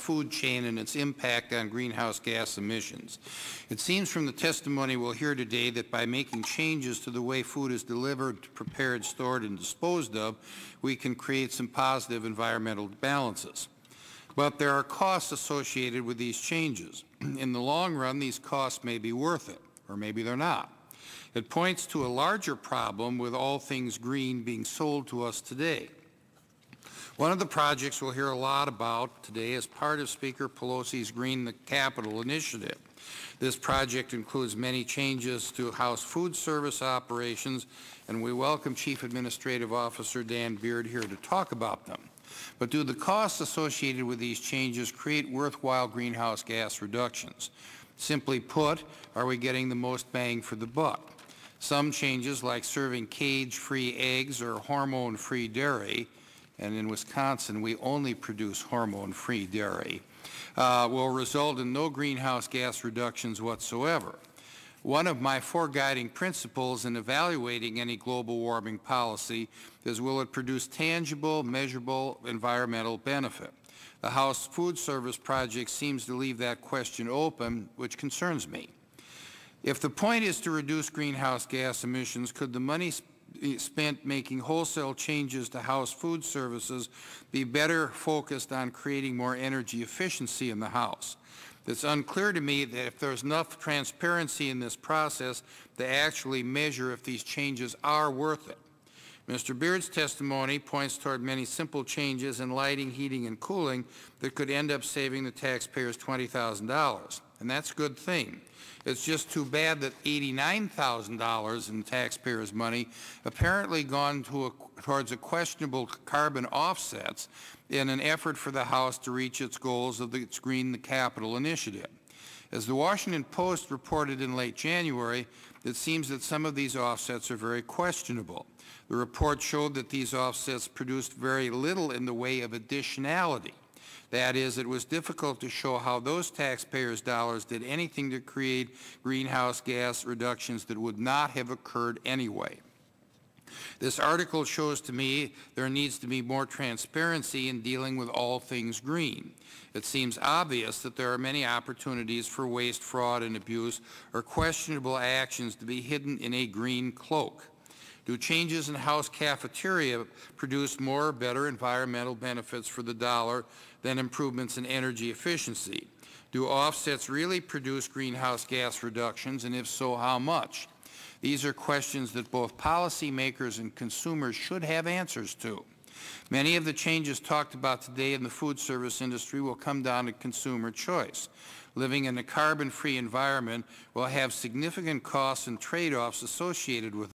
food chain and its impact on greenhouse gas emissions. It seems from the testimony we'll hear today that by making changes to the way food is delivered, prepared, stored, and disposed of, we can create some positive environmental balances. But there are costs associated with these changes. In the long run, these costs may be worth it, or maybe they're not. It points to a larger problem with all things green being sold to us today. One of the projects we'll hear a lot about today is part of Speaker Pelosi's Green the Capitol initiative. This project includes many changes to House food service operations, and we welcome Chief Administrative Officer Dan Beard here to talk about them. But do the costs associated with these changes create worthwhile greenhouse gas reductions? Simply put, are we getting the most bang for the buck? Some changes, like serving cage-free eggs or hormone-free dairy, and in Wisconsin we only produce hormone-free dairy, will result in no greenhouse gas reductions whatsoever. One of my four guiding principles in evaluating any global warming policy is, will it produce tangible, measurable environmental benefit? The House Food Service project seems to leave that question open, which concerns me. If the point is to reduce greenhouse gas emissions, could the money spent making wholesale changes to House food services be better focused on creating more energy efficiency in the House? It's unclear to me that if there's enough transparency in this process to actually measure if these changes are worth it. Mr. Beard's testimony points toward many simple changes in lighting, heating, and cooling that could end up saving the taxpayers $20,000, and that's a good thing. It's just too bad that $89,000 in taxpayers' money apparently gone towards a questionable carbon offsets in an effort for the House to reach its goals of its Green the Capitol initiative. As the Washington Post reported in late January, it seems that some of these offsets are very questionable. The report showed that these offsets produced very little in the way of additionality. That is, it was difficult to show how those taxpayers' dollars did anything to create greenhouse gas reductions that would not have occurred anyway. This article shows to me there needs to be more transparency in dealing with all things green. It seems obvious that there are many opportunities for waste, fraud, and abuse, or questionable actions to be hidden in a green cloak. Do changes in House cafeteria produce more or better environmental benefits for the dollar than improvements in energy efficiency? Do offsets really produce greenhouse gas reductions, and if so, how much? These are questions that both policymakers and consumers should have answers to. Many of the changes talked about today in the food service industry will come down to consumer choice. Living in a carbon-free environment will have significant costs and trade-offs associated with